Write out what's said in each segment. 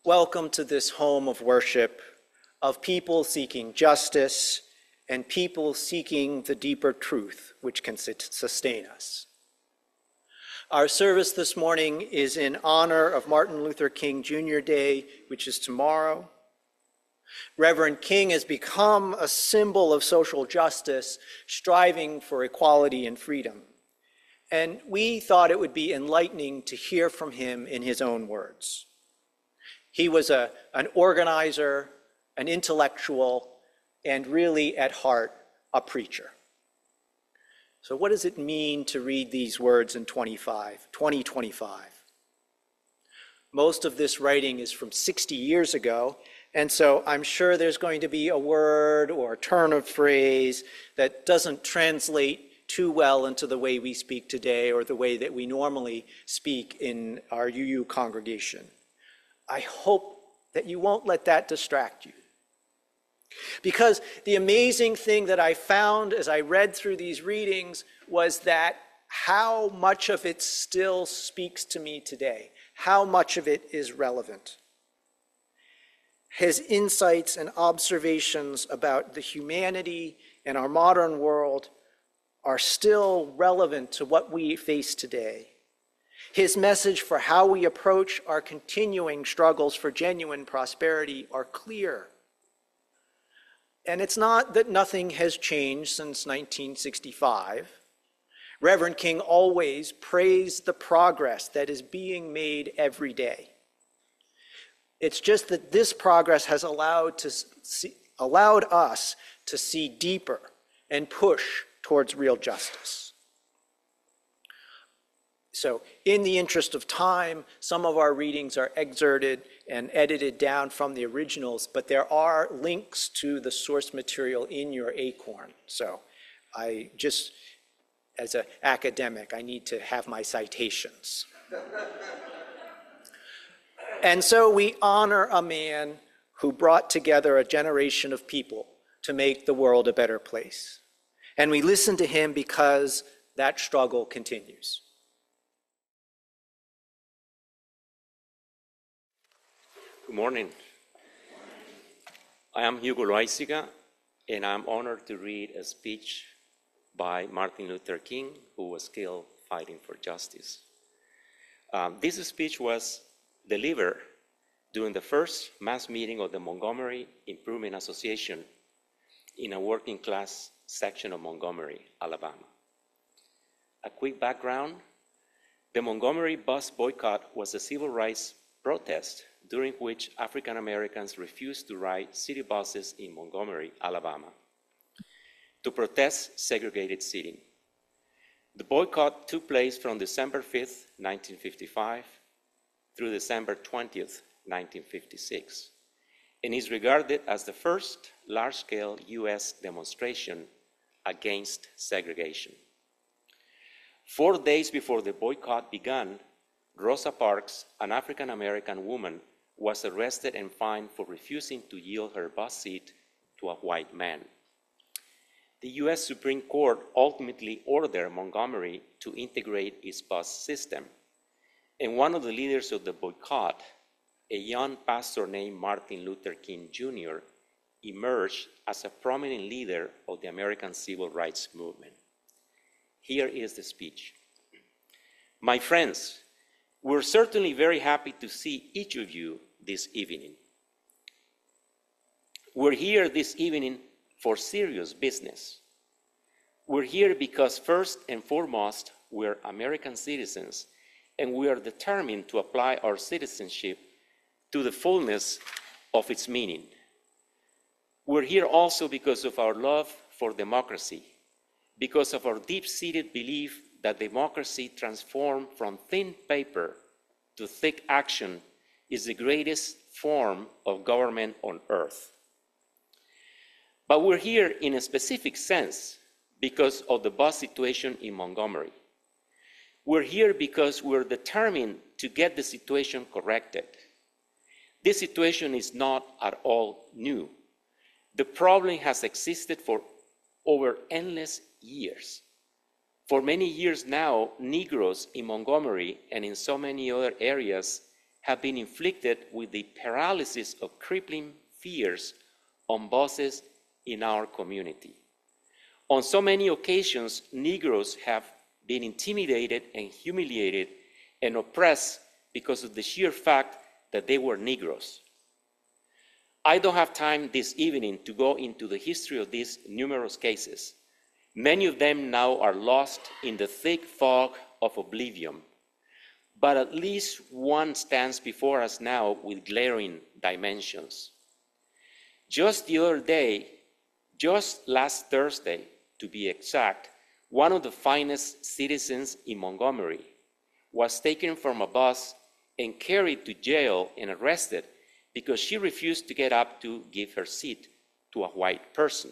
Welcome to this home of worship, of people seeking justice and people seeking the deeper truth which can sustain us. Our service this morning is in honor of Martin Luther King Jr. Day, which is tomorrow. Reverend King has become a symbol of social justice, striving for equality and freedom. And we thought it would be enlightening to hear from him in his own words. He was an organizer, an intellectual, and really at heart, a preacher. So what does it mean to read these words in 2025? Most of this writing is from 60 years ago, and so I'm sure there's going to be a word or a turn of phrase that doesn't translate too well into the way we speak today or the way that we normally speak in our UU congregation. I hope that you won't let that distract you. Because the amazing thing that I found as I read through these readings was that how much of it still speaks to me today, how much of it is relevant. His insights and observations about the humanity in our modern world are still relevant to what we face today. His message for how we approach our continuing struggles for genuine prosperity are clear. And it's not that nothing has changed since 1965. Reverend King always praised the progress that is being made every day. It's just that this progress has allowed us to see deeper and push towards real justice. So in the interest of time, some of our readings are excerpted and edited down from the originals, but there are links to the source material in your acorn. So I just, as an academic, I need to have my citations. And so we honor a man who brought together a generation of people to make the world a better place. And we listen to him because that struggle continues. Good morning. I am Hugo Loaiziga, and I'm honored to read a speech by Martin Luther King, who was killed fighting for justice. This speech was delivered during the first mass meeting of the Montgomery Improvement Association in a working class section of Montgomery, Alabama. A quick background: the Montgomery bus boycott was a civil rights protest during which African Americans refused to ride city buses in Montgomery, Alabama, to segregated seating. The boycott took place from December 5th, 1955 through December 20th, 1956, and is regarded as the first large-scale US demonstration against segregation. 4 days before the boycott began, Rosa Parks, an African-American woman, was arrested and fined for refusing to yield her bus seat to a white man. The US Supreme Court ultimately ordered Montgomery to integrate its bus system, and one of the leaders of the boycott, a young pastor named Martin Luther King Jr., emerged as a prominent leader of the American civil rights movement. Here is the speech. My friends, we're certainly very happy to see each of you this evening. We're here this evening for serious business. We're here because first and foremost, we're American citizens, and we are determined to apply our citizenship to the fullness of its meaning. We're here also because of our love for democracy, because of our deep-seated belief that democracy transformed from thin paper to thick action is the greatest form of government on earth. But we're here in a specific sense because of the bus situation in Montgomery. We're here because we're determined to get the situation corrected. This situation is not at all new. The problem has existed for over endless years. For many years now, Negroes in Montgomery and in so many other areas have been inflicted with the paralysis of crippling fears on voices in our community. On so many occasions, Negroes have been intimidated and humiliated and oppressed because of the sheer fact that they were Negroes. I don't have time this evening to go into the history of these numerous cases. Many of them now are lost in the thick fog of oblivion, but at least one stands before us now with glaring dimensions. Just the other day, just last Thursday, to be exact, one of the finest citizens in Montgomery was taken from a bus and carried to jail and arrested because she refused to get up to give her seat to a white person.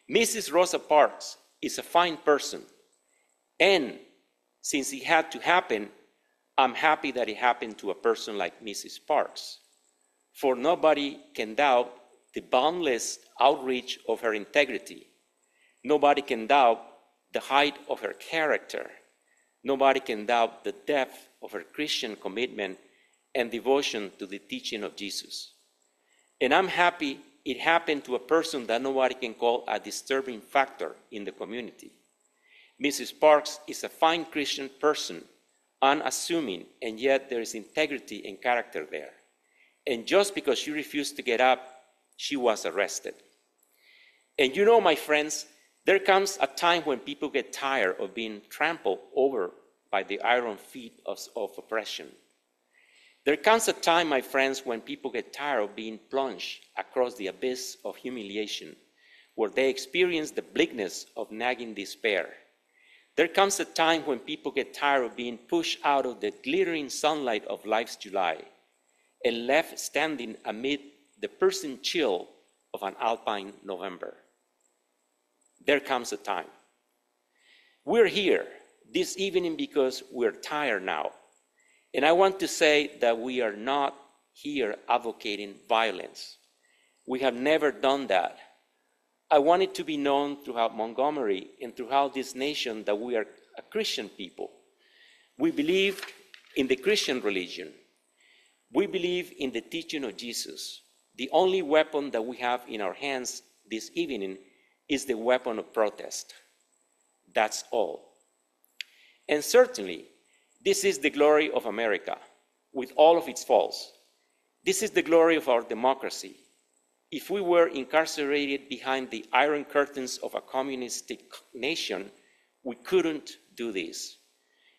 Mrs. Rosa Parks is a fine person, and since it had to happen, I'm happy that it happened to a person like Mrs. Parks, for nobody can doubt the boundless outreach of her integrity. Nobody can doubt the height of her character. Nobody can doubt the depth of her Christian commitment and devotion to the teaching of Jesus. And I'm happy it happened to a person that nobody can call a disturbing factor in the community. Mrs. Parks is a fine Christian person, unassuming, and yet there is integrity and character there. And just because she refused to get up, she was arrested. And you know, my friends, there comes a time when people get tired of being trampled over by the iron feet of oppression. There comes a time, my friends, when people get tired of being plunged across the abyss of humiliation, where they experience the bleakness of nagging despair. There comes a time when people get tired of being pushed out of the glittering sunlight of life's July and left standing amid the piercing chill of an alpine November. There comes a time. We're here this evening because we're tired now. And I want to say that we are not here advocating violence. We have never done that. I want it to be known throughout Montgomery and throughout this nation that we are a Christian people. We believe in the Christian religion. We believe in the teaching of Jesus. The only weapon that we have in our hands this evening is the weapon of protest. That's all. And certainly, this is the glory of America, with all of its faults. This is the glory of our democracy. If we were incarcerated behind the iron curtains of a communistic nation, we couldn't do this.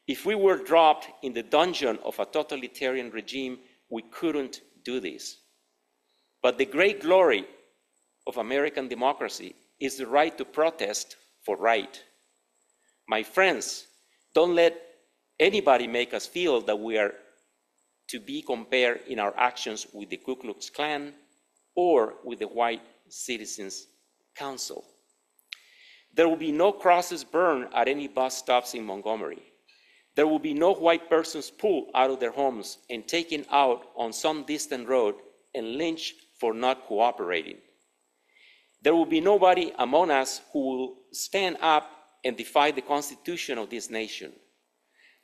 If we were dropped in the dungeon of a totalitarian regime, we couldn't do this. But the great glory of American democracy is the right to protest for right. My friends, don't let anybody make us feel that we are to be compared in our actions with the Ku Klux Klan or with the White Citizens Council. There will be no crosses burned at any bus stops in Montgomery. There will be no white persons pulled out of their homes and taken out on some distant road and lynched for not cooperating. There will be nobody among us who will stand up and defy the Constitution of this nation.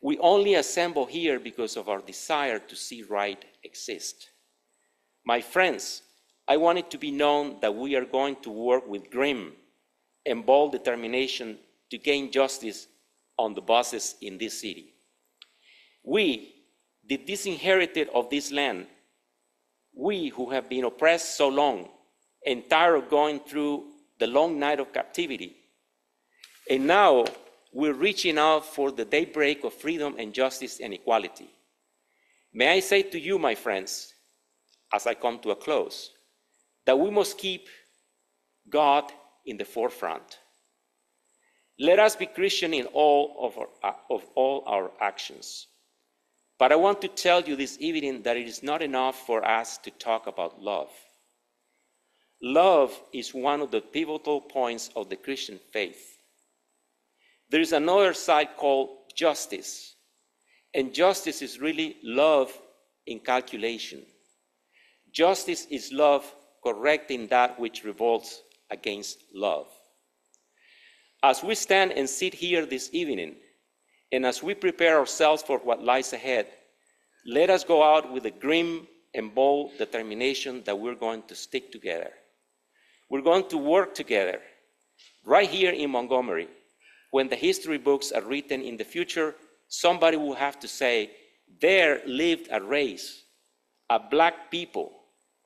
We only assemble here because of our desire to see right exist. My friends, I want it to be known that we are going to work with grim and bold determination to gain justice on the buses in this city. We, the disinherited of this land, we who have been oppressed so long and tired of going through the long night of captivity, and now we're reaching out for the daybreak of freedom and justice and equality. May I say to you, my friends, as I come to a close, that we must keep God in the forefront. Let us be Christian in all of all our actions. But I want to tell you this evening that it is not enough for us to talk about love. Love is one of the pivotal points of the Christian faith. There is another side called justice, and justice is really love in calculation. Justice is love correcting that which revolts against love. As we stand and sit here this evening, and as we prepare ourselves for what lies ahead, Let us go out with a grim and bold determination that we're going to stick together. We're going to work together right here in Montgomery. When the history books are written in the future, somebody will have to say, there lived a race, a black people,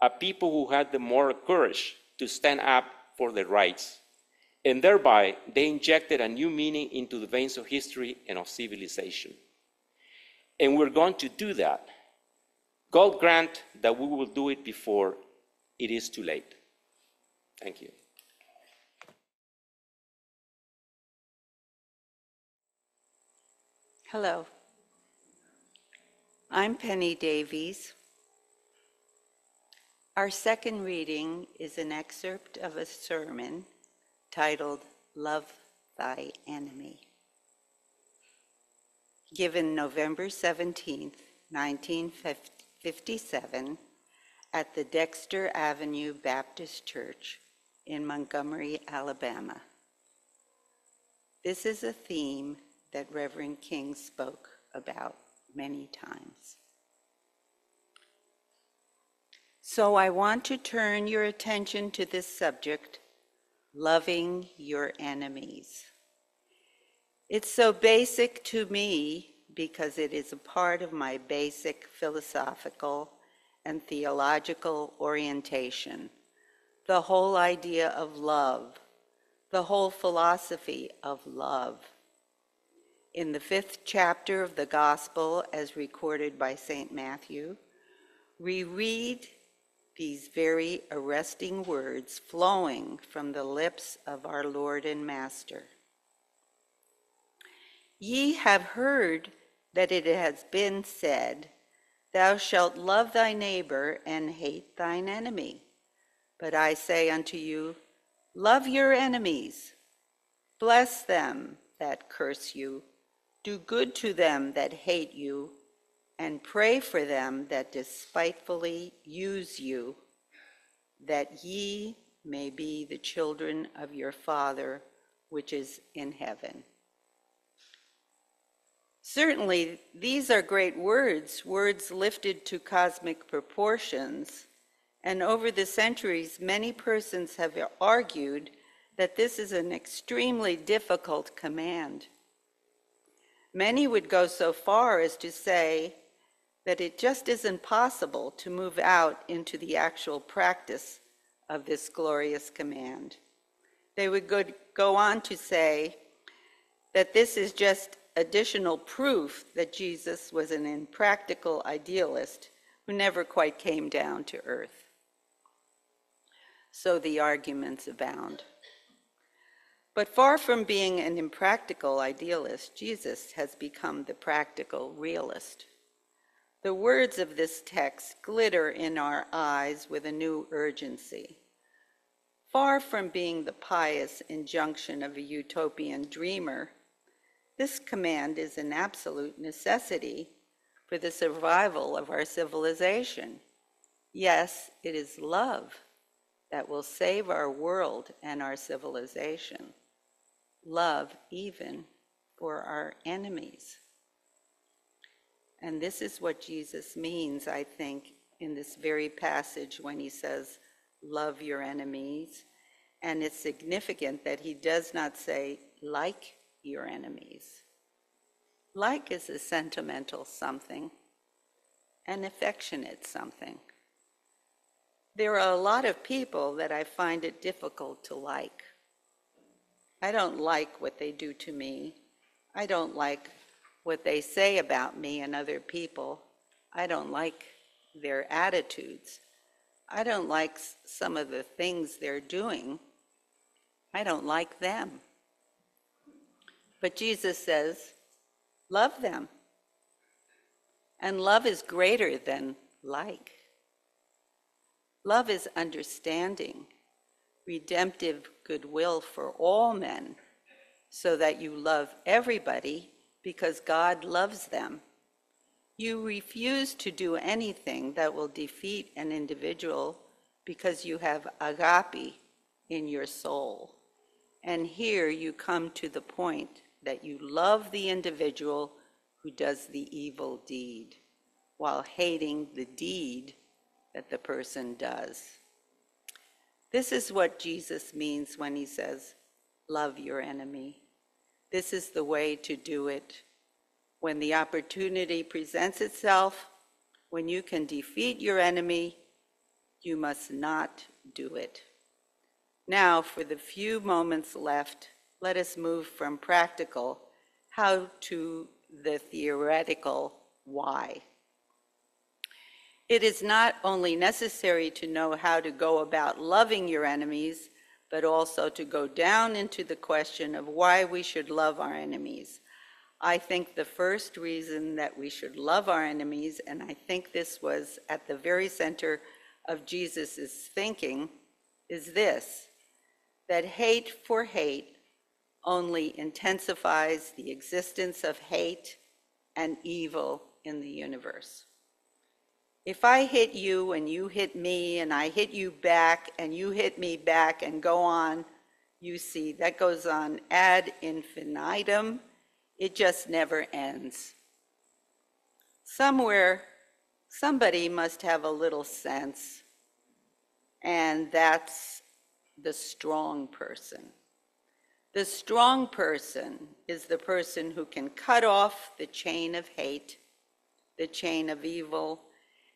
a people who had the moral courage to stand up for their rights. And thereby, they injected a new meaning into the veins of history and of civilization. And we're going to do that. God grant that we will do it before it is too late. Thank you. Hello. I'm Penny Davies. Our second reading is an excerpt of a sermon titled, Love Thy Enemy, given November 17th, 1957, at the Dexter Avenue Baptist Church in Montgomery, Alabama. This is a theme that Reverend King spoke about many times. So I want to turn your attention to this subject, loving your enemies. It's so basic to me because it is a part of my basic philosophical and theological orientation, the whole idea of love, the whole philosophy of love. In the 5th chapter of the Gospel, as recorded by St. Matthew, we read these very arresting words flowing from the lips of our Lord and Master. Ye have heard that it has been said, Thou shalt love thy neighbor and hate thine enemy. But I say unto you, love your enemies, bless them that curse you, do good to them that hate you, and pray for them that despitefully use you, that ye may be the children of your Father which is in heaven. Certainly, these are great words, words lifted to cosmic proportions, and over the centuries, many persons have argued that this is an extremely difficult command. Many would go so far as to say that it just isn't possible to move out into the actual practice of this glorious command. They would go on to say that this is just additional proof that Jesus was an impractical idealist who never quite came down to earth. So the arguments abound. But far from being an impractical idealist, Jesus has become the practical realist. The words of this text glitter in our eyes with a new urgency. Far from being the pious injunction of a utopian dreamer, this command is an absolute necessity for the survival of our civilization. Yes, it is love that will save our world and our civilization. Love even for our enemies. And this is what Jesus means, I think, in this very passage when he says, love your enemies. And it's significant that he does not say, like your enemies. Like is a sentimental something, an affectionate something. There are a lot of people that I find it difficult to like. I don't like what they do to me. I don't like what they say about me and other people. I don't like their attitudes. I don't like some of the things they're doing. I don't like them. But Jesus says, love them. And love is greater than like. Love is understanding, redemptive goodwill for all men, so that you love everybody because God loves them. You refuse to do anything that will defeat an individual because you have agape in your soul. And here you come to the point that you love the individual who does the evil deed. while hating the deed that the person does. This is what Jesus means when he says, love your enemy. This is the way to do it. When the opportunity presents itself, when you can defeat your enemy, you must not do it. Now, for the few moments left, let us move from practical how to the theoretical why. It is not only necessary to know how to go about loving your enemies, but also to go down into the question of why we should love our enemies. I think the first reason that we should love our enemies, and I think this was at the very center of Jesus' thinking, is this, that hate for hate only intensifies the existence of hate and evil in the universe. If I hit you and you hit me and I hit you back and you hit me back and go on, you see, that goes on ad infinitum. It just never ends. Somewhere, somebody must have a little sense, and that's the strong person. The strong person is the person who can cut off the chain of hate, the chain of evil,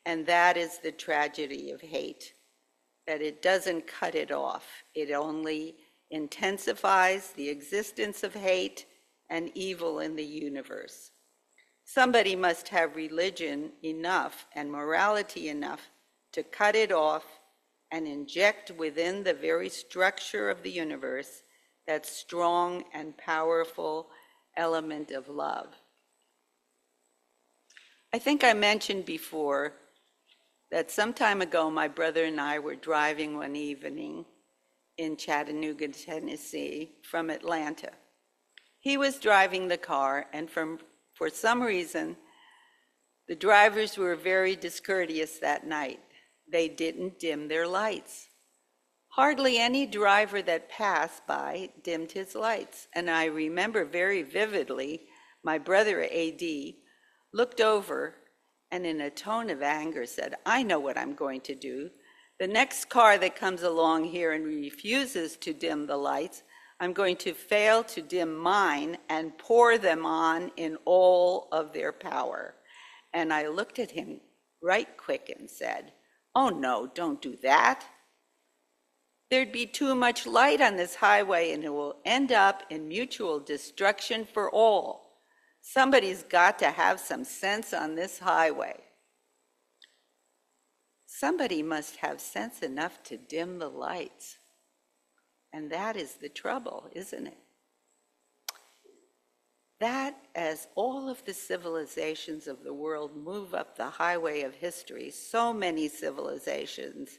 and that is the tragedy of hate, that it doesn't cut it off. It only intensifies the existence of hate and evil in the universe. Somebody must have religion enough and morality enough to cut it off and inject within the very structure of the universe that strong and powerful element of love. I think I mentioned before that some time ago my brother and I were driving one evening in Chattanooga, Tennessee from Atlanta. He was driving the car, and for some reason, the drivers were very discourteous that night. They didn't dim their lights. Hardly any driver that passed by dimmed his lights. And I remember very vividly, my brother AD looked over and in a tone of anger said, I know what I'm going to do. The next car that comes along here and refuses to dim the lights, I'm going to fail to dim mine and pour them on in all of their power. And I looked at him right quick and said, oh no, don't do that. There'd be too much light on this highway and it will end up in mutual destruction for all. Somebody's got to have some sense on this highway. Somebody must have sense enough to dim the lights. And that is the trouble, isn't it? That as all of the civilizations of the world move up the highway of history, so many civilizations,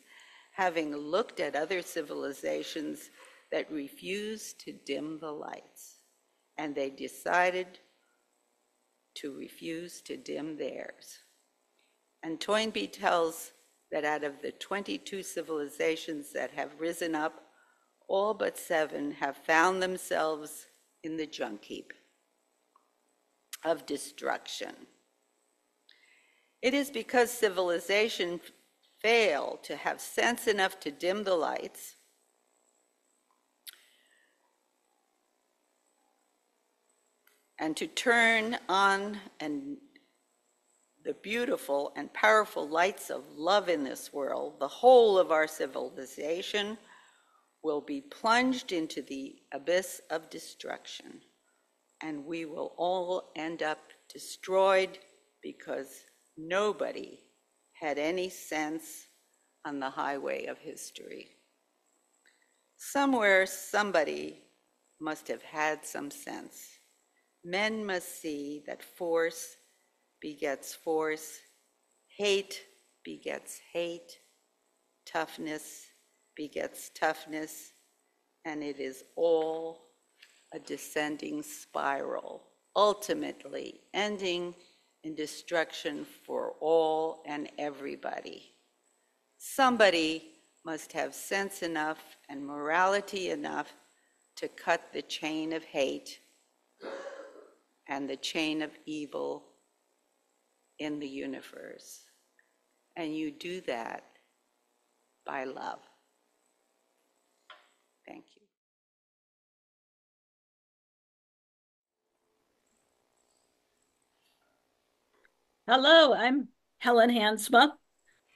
having looked at other civilizations that refused to dim the lights, and they decided to refuse to dim theirs. And Toynbee tells that out of the 22 civilizations that have risen up, all but 7 have found themselves in the junk heap of destruction. It is because civilization failed to have sense enough to dim the lights and to turn on the beautiful and powerful lights of love in this world, the whole of our civilization will be plunged into the abyss of destruction, and we will all end up destroyed because nobody had any sense on the highway of history. Somewhere, somebody must have had some sense. Men must see that force begets force, hate begets hate, toughness begets toughness, and it is all a descending spiral, ultimately ending in destruction for all and everybody. Somebody must have sense enough and morality enough to cut the chain of hate and the chain of evil in the universe. And you do that by love. Thank you. Hello, I'm Helen Hansma.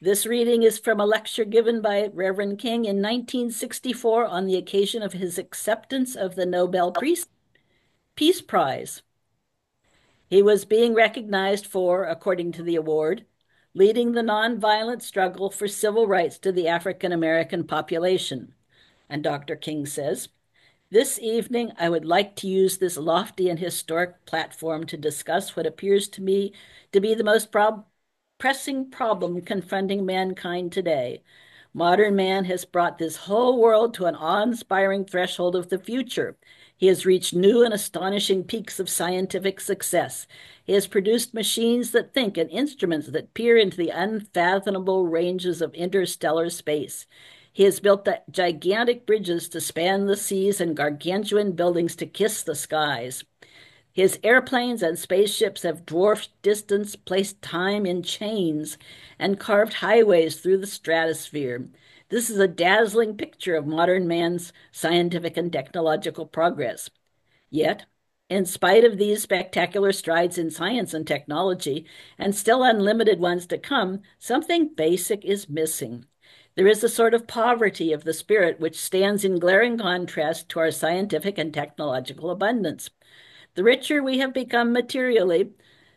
This reading is from a lecture given by Reverend King in 1964 on the occasion of his acceptance of the Nobel Peace Prize. He was being recognized for, according to the award, leading the nonviolent struggle for civil rights to the African American population. And Dr. King says, this evening, I would like to use this lofty and historic platform to discuss what appears to me to be the most pressing problem confronting mankind today. Modern man has brought this whole world to an awe-inspiring threshold of the future. He has reached new and astonishing peaks of scientific success. He has produced machines that think and instruments that peer into the unfathomable ranges of interstellar space. He has built gigantic bridges to span the seas and gargantuan buildings to kiss the skies. His airplanes and spaceships have dwarfed distance, placed time in chains, and carved highways through the stratosphere. This is a dazzling picture of modern man's scientific and technological progress. Yet, in spite of these spectacular strides in science and technology, and still unlimited ones to come, something basic is missing. There is a sort of poverty of the spirit which stands in glaring contrast to our scientific and technological abundance. The richer we have become materially,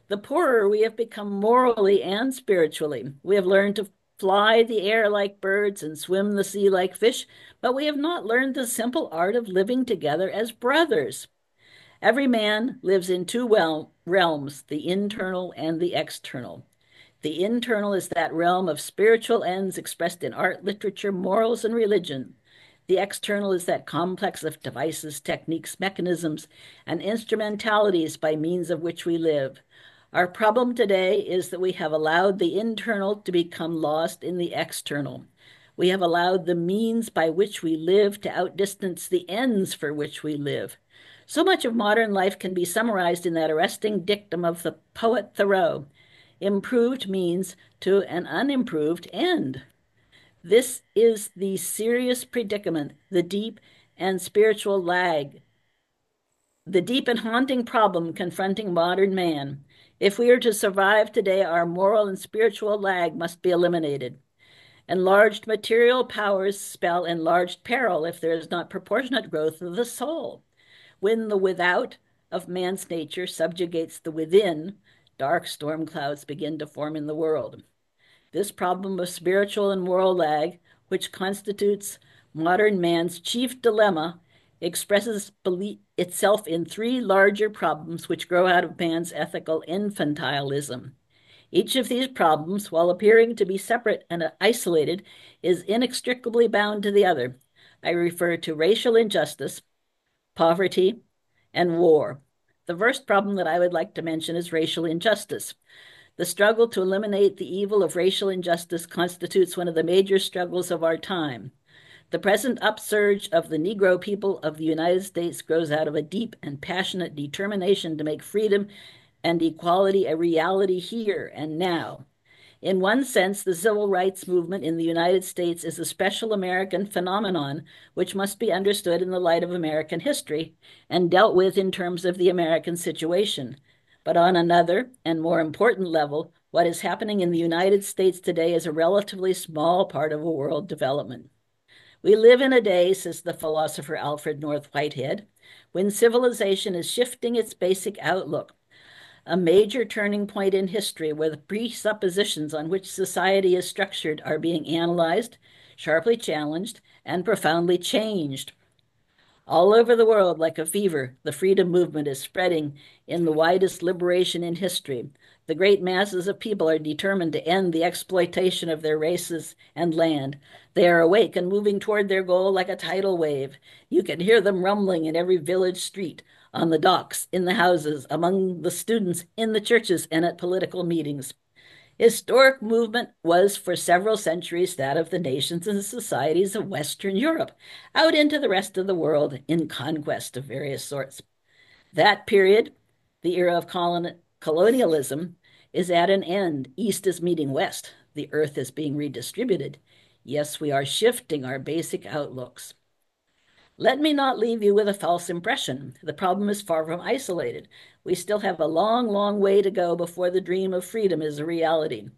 the poorer we have become morally and spiritually. We have learned to fly the air like birds and swim the sea like fish, but we have not learned the simple art of living together as brothers. Every man lives in two realms, the internal and the external. The internal is that realm of spiritual ends expressed in art, literature, morals, and religion. The external is that complex of devices, techniques, mechanisms, and instrumentalities by means of which we live. Our problem today is that we have allowed the internal to become lost in the external. We have allowed the means by which we live to outdistance the ends for which we live. So much of modern life can be summarized in that arresting dictum of the poet Thoreau. Improved means to an unimproved end. This is the serious predicament, the deep and spiritual lag, the deep and haunting problem confronting modern man. If we are to survive today, our moral and spiritual lag must be eliminated. Enlarged material powers spell enlarged peril if there is not proportionate growth of the soul. When the without of man's nature subjugates the within, dark storm clouds begin to form in the world. This problem of spiritual and moral lag, which constitutes modern man's chief dilemma, expresses itself in three larger problems which grow out of man's ethical infantilism. Each of these problems, while appearing to be separate and isolated, is inextricably bound to the other. I refer to racial injustice, poverty, and war. The first problem that I would like to mention is racial injustice. The struggle to eliminate the evil of racial injustice constitutes one of the major struggles of our time. The present upsurge of the Negro people of the United States grows out of a deep and passionate determination to make freedom and equality a reality here and now. In one sense, the civil rights movement in the United States is a special American phenomenon which must be understood in the light of American history and dealt with in terms of the American situation. But on another and more important level, what is happening in the United States today is a relatively small part of a world development. We live in a day, says the philosopher Alfred North Whitehead, when civilization is shifting its basic outlook, a major turning point in history where the presuppositions on which society is structured are being analyzed, sharply challenged, and profoundly changed. All over the world, like a fever, the freedom movement is spreading in the widest liberation in history. The great masses of people are determined to end the exploitation of their races and land. They are awake and moving toward their goal like a tidal wave. You can hear them rumbling in every village street, on the docks, in the houses, among the students, in the churches, and at political meetings. Historic movement was for several centuries that of the nations and societies of Western Europe, out into the rest of the world in conquest of various sorts. That period, the era of colonialism, is at an end. East is meeting west. The earth is being redistributed. Yes, we are shifting our basic outlooks. Let me not leave you with a false impression. The problem is far from isolated. We still have a long, long way to go before the dream of freedom is a reality.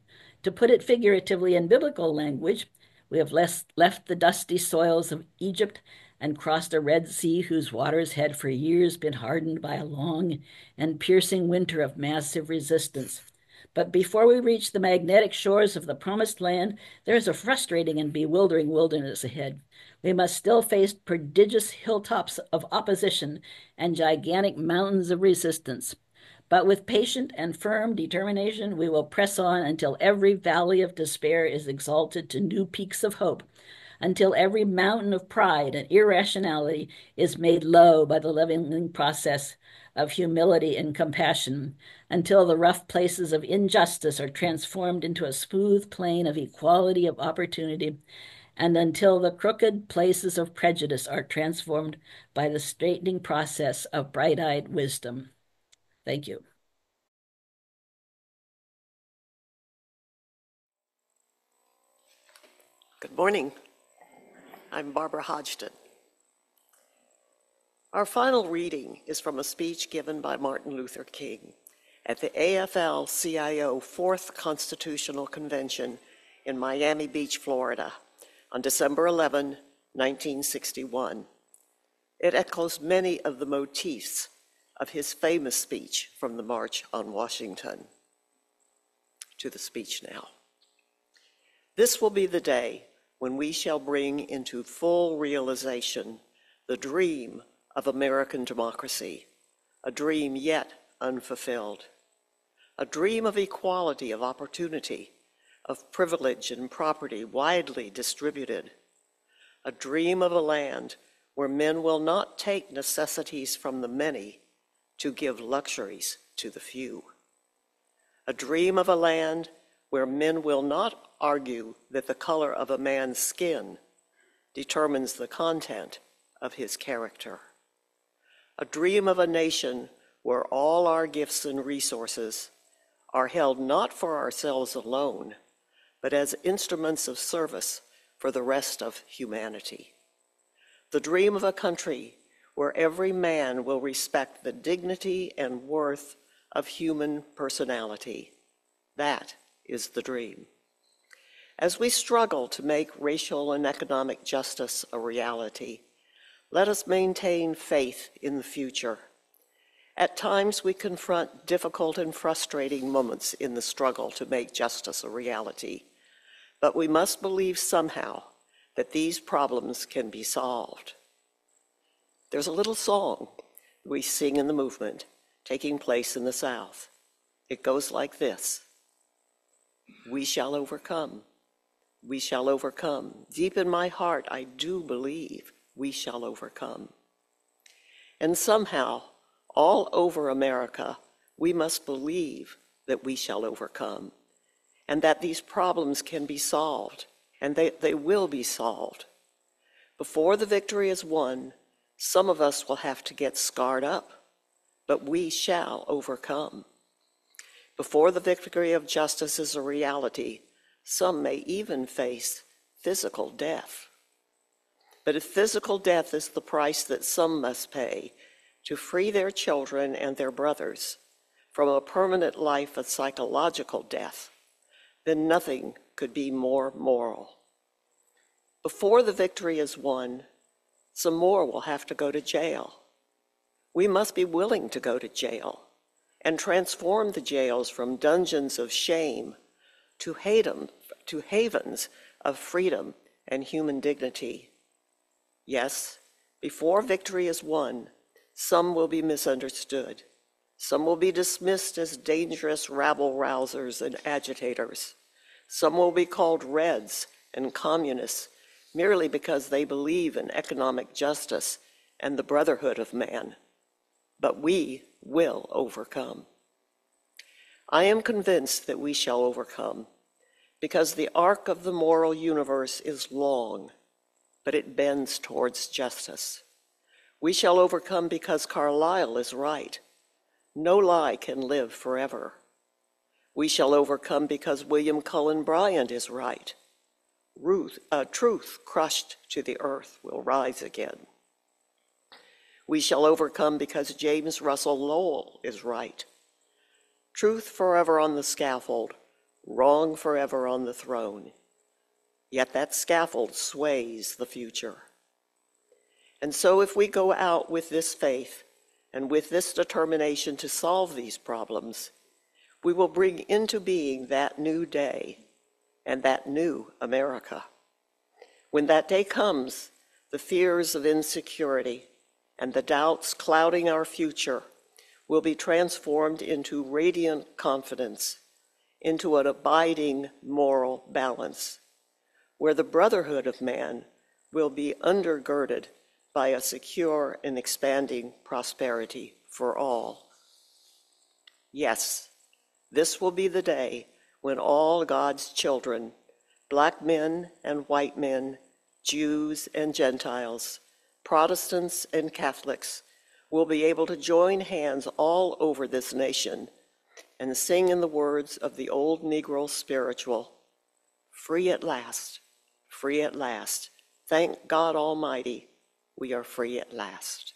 To put it figuratively in biblical language, we have left the dusty soils of Egypt and crossed a Red Sea whose waters had for years been hardened by a long and piercing winter of massive resistance. But before we reach the magnetic shores of the Promised Land, there is a frustrating and bewildering wilderness ahead. We must still face prodigious hilltops of opposition and gigantic mountains of resistance. But with patient and firm determination, we will press on until every valley of despair is exalted to new peaks of hope, until every mountain of pride and irrationality is made low by the leveling process of humility and compassion, until the rough places of injustice are transformed into a smooth plain of equality of opportunity, and until the crooked places of prejudice are transformed by the straightening process of bright-eyed wisdom. Thank you. Good morning. I'm Barbara Hodgson. Our final reading is from a speech given by Martin Luther King at the AFL-CIO 4th Constitutional Convention in Miami Beach, Florida, on December 11, 1961. It echoes many of the motifs of his famous speech from the March on Washington. To the speech now. This will be the day when we shall bring into full realization the dream of American democracy, a dream yet unfulfilled, a dream of equality of opportunity, of privilege and property widely distributed, a dream of a land where men will not take necessities from the many to give luxuries to the few, a dream of a land where men will not argue that the color of a man's skin determines the content of his character. A dream of a nation where all our gifts and resources are held not for ourselves alone, but as instruments of service for the rest of humanity. The dream of a country where every man will respect the dignity and worth of human personality. That is the dream. As we struggle to make racial and economic justice a reality, let us maintain faith in the future. At times we confront difficult and frustrating moments in the struggle to make justice a reality, but we must believe somehow that these problems can be solved. There's a little song we sing in the movement taking place in the South. It goes like this. We shall overcome. We shall overcome. Deep in my heart, I do believe we shall overcome. And somehow, all over America, we must believe that we shall overcome and that these problems can be solved, and they will be solved. Before the victory is won, some of us will have to get scarred up, but we shall overcome. Before the victory of justice is a reality, some may even face physical death. But if physical death is the price that some must pay to free their children and their brothers from a permanent life of psychological death, then nothing could be more moral. Before the victory is won, some more will have to go to jail. We must be willing to go to jail and transform the jails from dungeons of shame to havens of freedom and human dignity. Yes, before victory is won, some will be misunderstood. Some will be dismissed as dangerous rabble-rousers and agitators. Some will be called Reds and communists merely because they believe in economic justice and the brotherhood of man. But we will overcome. I am convinced that we shall overcome because the arc of the moral universe is long, but it bends towards justice. We shall overcome because Carlyle is right. No lie can live forever. We shall overcome because William Cullen Bryant is right. Truth crushed to the earth will rise again. We shall overcome because James Russell Lowell is right. Truth forever on the scaffold, wrong forever on the throne. Yet that scaffold sways the future. And so if we go out with this faith and with this determination to solve these problems, we will bring into being that new day and that new America. When that day comes, the fears of insecurity and the doubts clouding our future will be transformed into radiant confidence, into an abiding moral balance, where the brotherhood of man will be undergirded by a secure and expanding prosperity for all. Yes, this will be the day when all God's children, black men and white men, Jews and Gentiles, Protestants and Catholics, will be able to join hands all over this nation and sing in the words of the old Negro spiritual, "Free at last, free at last. Thank God Almighty, we are free at last."